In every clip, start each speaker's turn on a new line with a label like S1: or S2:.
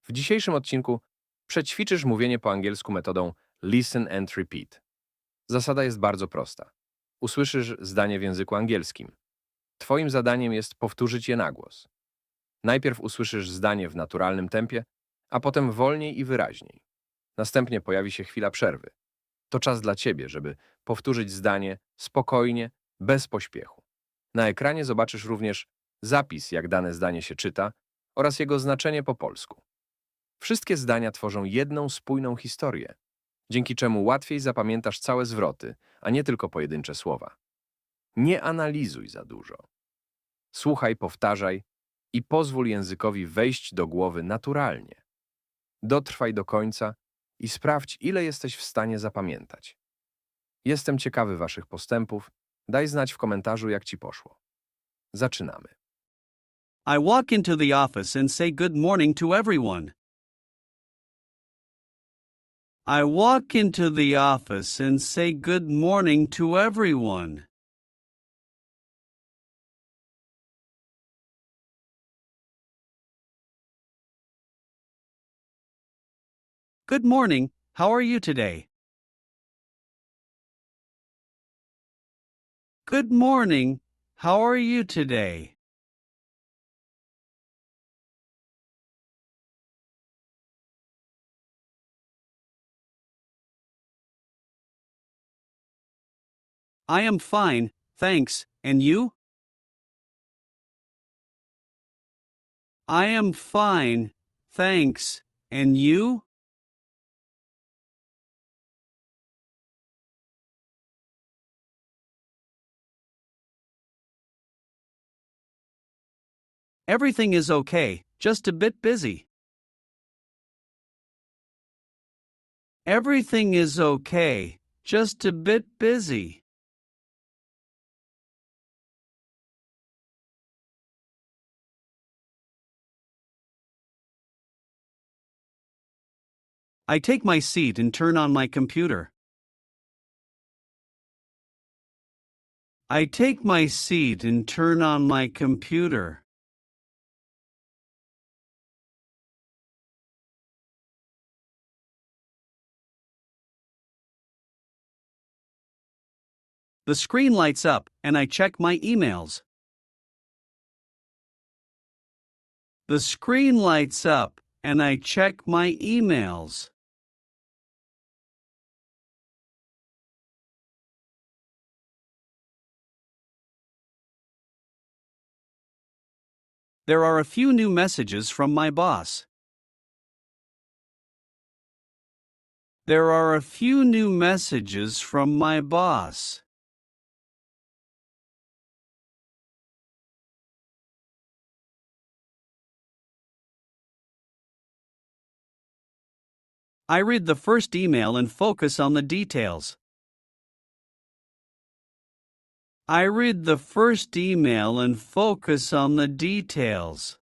S1: W dzisiejszym odcinku przećwiczysz mówienie po angielsku metodą listen and repeat. Zasada jest bardzo prosta. Usłyszysz zdanie w języku angielskim. Twoim zadaniem jest powtórzyć je na głos. Najpierw usłyszysz zdanie w naturalnym tempie, a potem wolniej i wyraźniej. Następnie pojawi się chwila przerwy. To czas dla ciebie, żeby powtórzyć zdanie spokojnie, bez pośpiechu. Na ekranie zobaczysz również zapis, jak dane zdanie się czyta oraz jego znaczenie po polsku. Wszystkie zdania tworzą jedną spójną historię, dzięki czemu łatwiej zapamiętasz całe zwroty, a nie tylko pojedyncze słowa. Nie analizuj za dużo. Słuchaj, powtarzaj i pozwól językowi wejść do głowy naturalnie. Dotrwaj do końca i sprawdź, ile jesteś w stanie zapamiętać. Jestem ciekawy waszych postępów. Daj znać w komentarzu, jak ci poszło. Zaczynamy.
S2: I walk into the office and say good morning to everyone. I walk into the office and say good morning to everyone. Good morning, how are you today? Good morning, how are you today? I am fine, thanks, and you? I am fine, thanks, and you? Everything is okay, just a bit busy. Everything is okay, just a bit busy. I take my seat and turn on my computer. I take my seat and turn on my computer. The screen lights up, and I check my emails. The screen lights up, and I check my emails. There are a few new messages from my boss. There are a few new messages from my boss. I read the first email and focus on the details. I read the first email and focus on the details.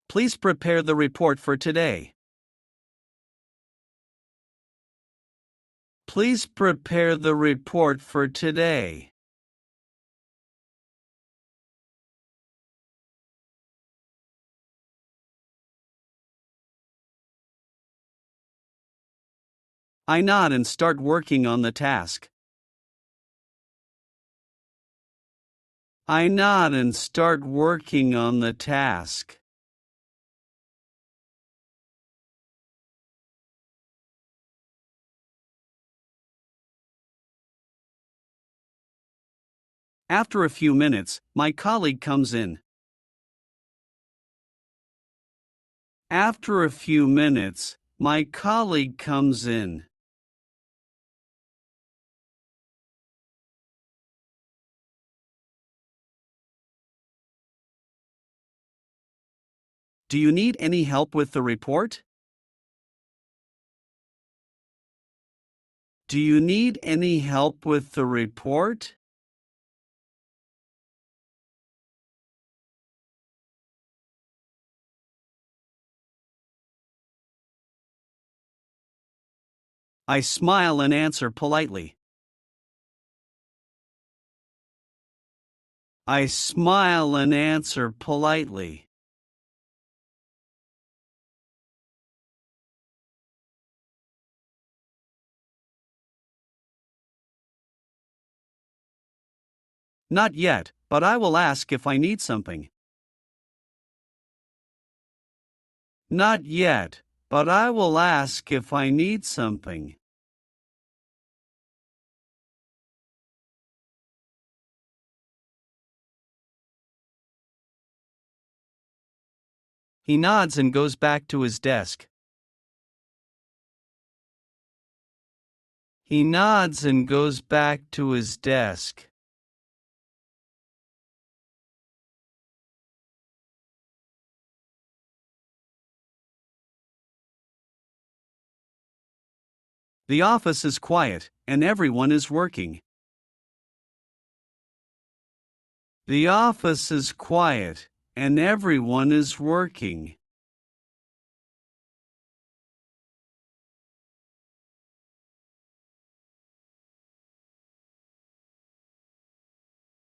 S2: Please prepare the report for today. Please prepare the report for today. I nod and start working on the task. I nod and start working on the task. After a few minutes, my colleague comes in. After a few minutes, my colleague comes in. Do you need any help with the report? Do you need any help with the report? I smile and answer politely. I smile and answer politely. Not yet, but I will ask if I need something. Not yet, but I will ask if I need something. He nods and goes back to his desk. He nods and goes back to his desk. The office is quiet, and everyone is working. The office is quiet, and everyone is working.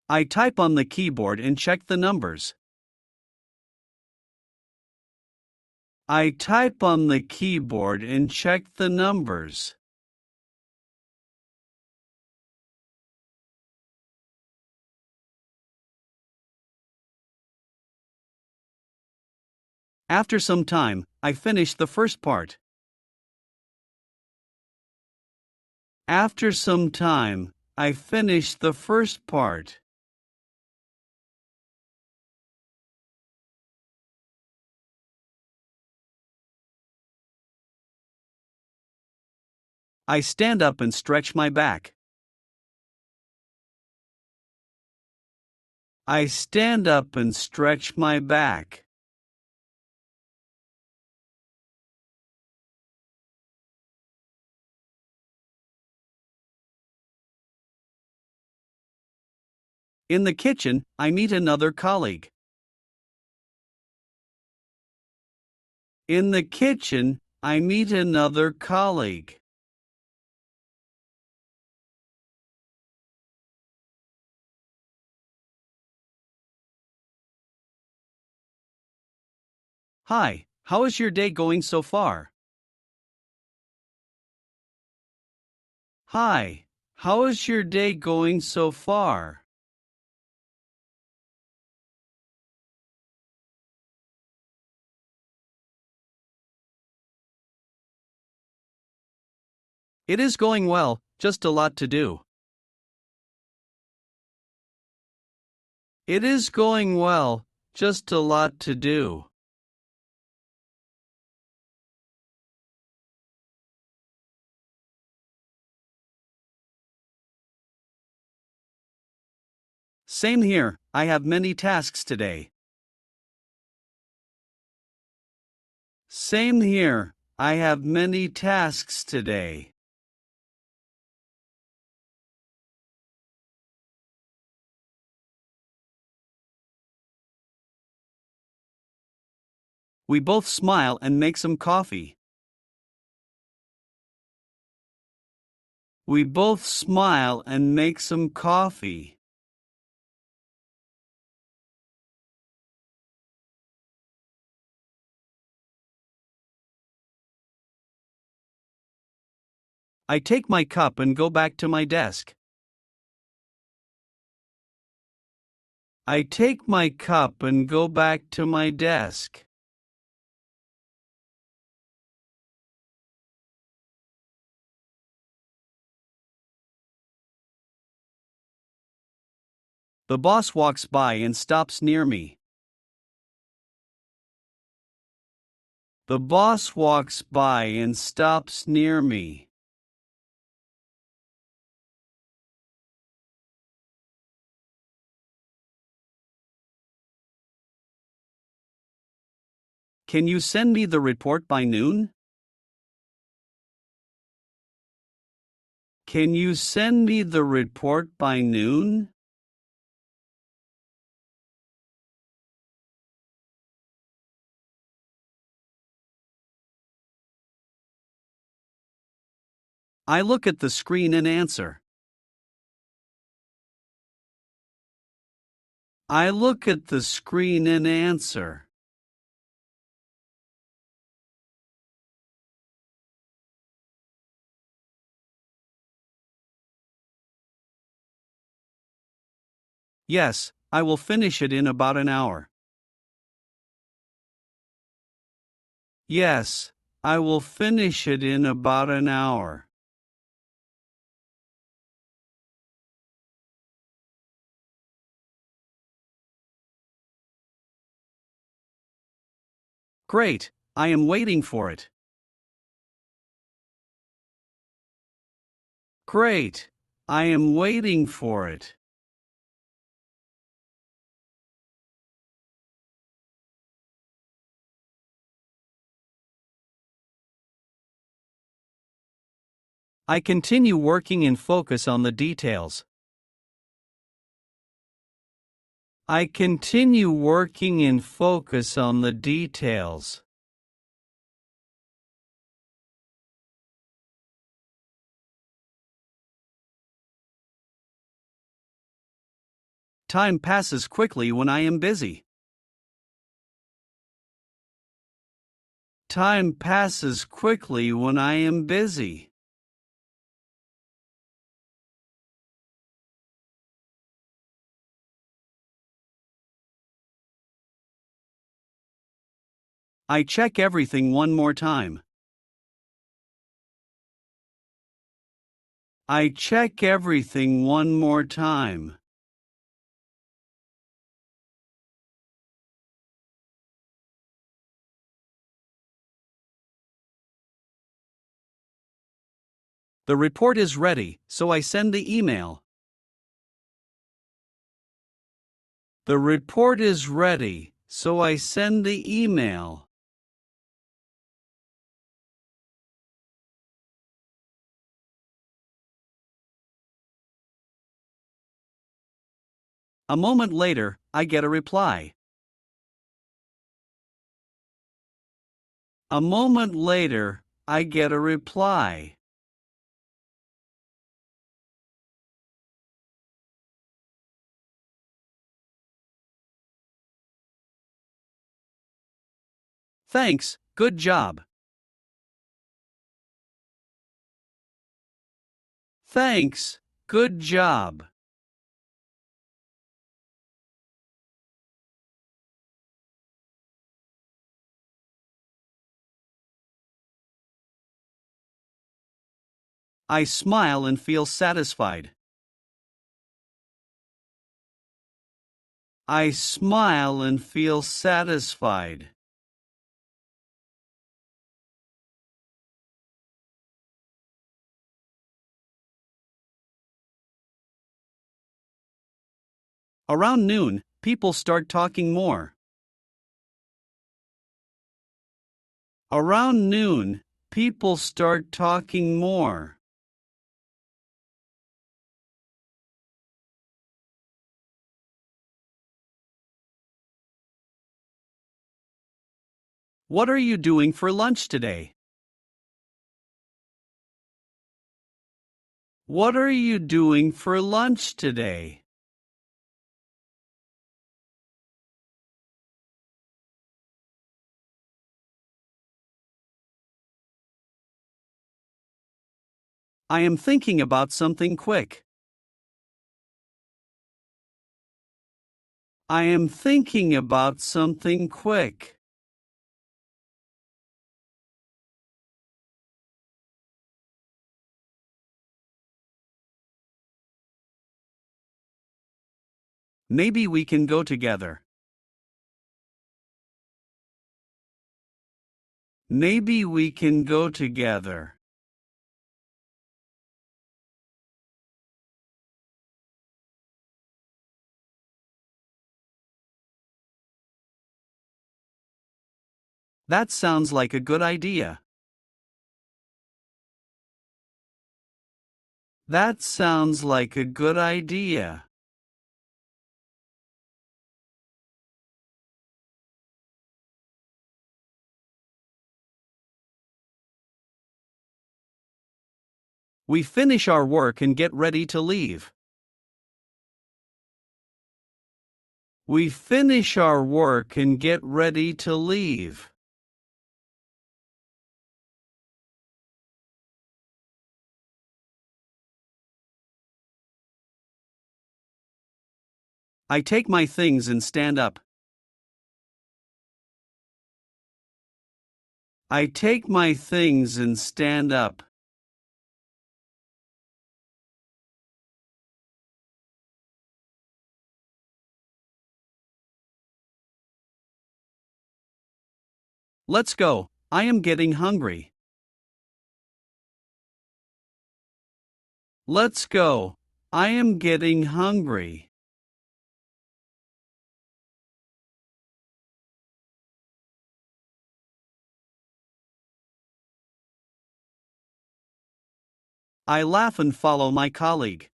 S2: I type on the keyboard and check the numbers. I type on the keyboard and check the numbers. After some time, I finish the first part. After some time, I finish the first part. I stand up and stretch my back. I stand up and stretch my back. In the kitchen, I meet another colleague. In the kitchen, I meet another colleague. Hi, how is your day going so far? Hi, how is your day going so far? It is going well, just a lot to do. It is going well, just a lot to do. Same here, I have many tasks today. Same here, I have many tasks today. We both smile and make some coffee. We both smile and make some coffee. I take my cup and go back to my desk. I take my cup and go back to my desk. The boss walks by and stops near me. The boss walks by and stops near me. Can you send me the report by noon? Can you send me the report by noon? I look at the screen and answer. I look at the screen and answer. Yes, I will finish it in about an hour. Yes, I will finish it in about an hour. Great, I am waiting for it. Great, I am waiting for it. I continue working and focus on the details. I continue working and focus on the details. Time passes quickly when I am busy. Time passes quickly when I am busy. I check everything one more time. I check everything one more time. The report is ready, so I send the email. The report is ready, so I send the email. A moment later, I get a reply. A moment later, I get a reply. Thanks, good job. Thanks, good job. I smile and feel satisfied. I smile and feel satisfied. Around noon, people start talking more. Around noon, people start talking more. What are you doing for lunch today? What are you doing for lunch today? I am thinking about something quick. I am thinking about something quick. Maybe we can go together. Maybe we can go together. That sounds like a good idea. That sounds like a good idea. We finish our work and get ready to leave. We finish our work and get ready to leave. I take my things and stand up. I take my things and stand up. Let's go. I am getting hungry. Let's go. I am getting hungry. I laugh and follow my colleague.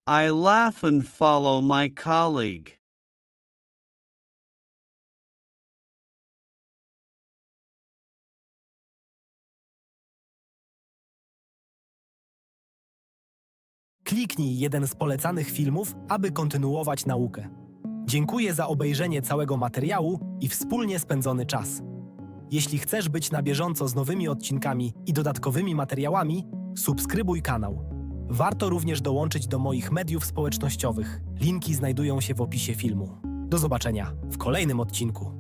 S2: I laugh and follow my colleague.
S3: Kliknij jeden z polecanych filmów, aby kontynuować naukę. Dziękuję za obejrzenie całego materiału i wspólnie spędzony czas. Jeśli chcesz być na bieżąco z nowymi odcinkami i dodatkowymi materiałami, subskrybuj kanał. Warto również dołączyć do moich mediów społecznościowych. Linki znajdują się w opisie filmu. Do zobaczenia w kolejnym odcinku.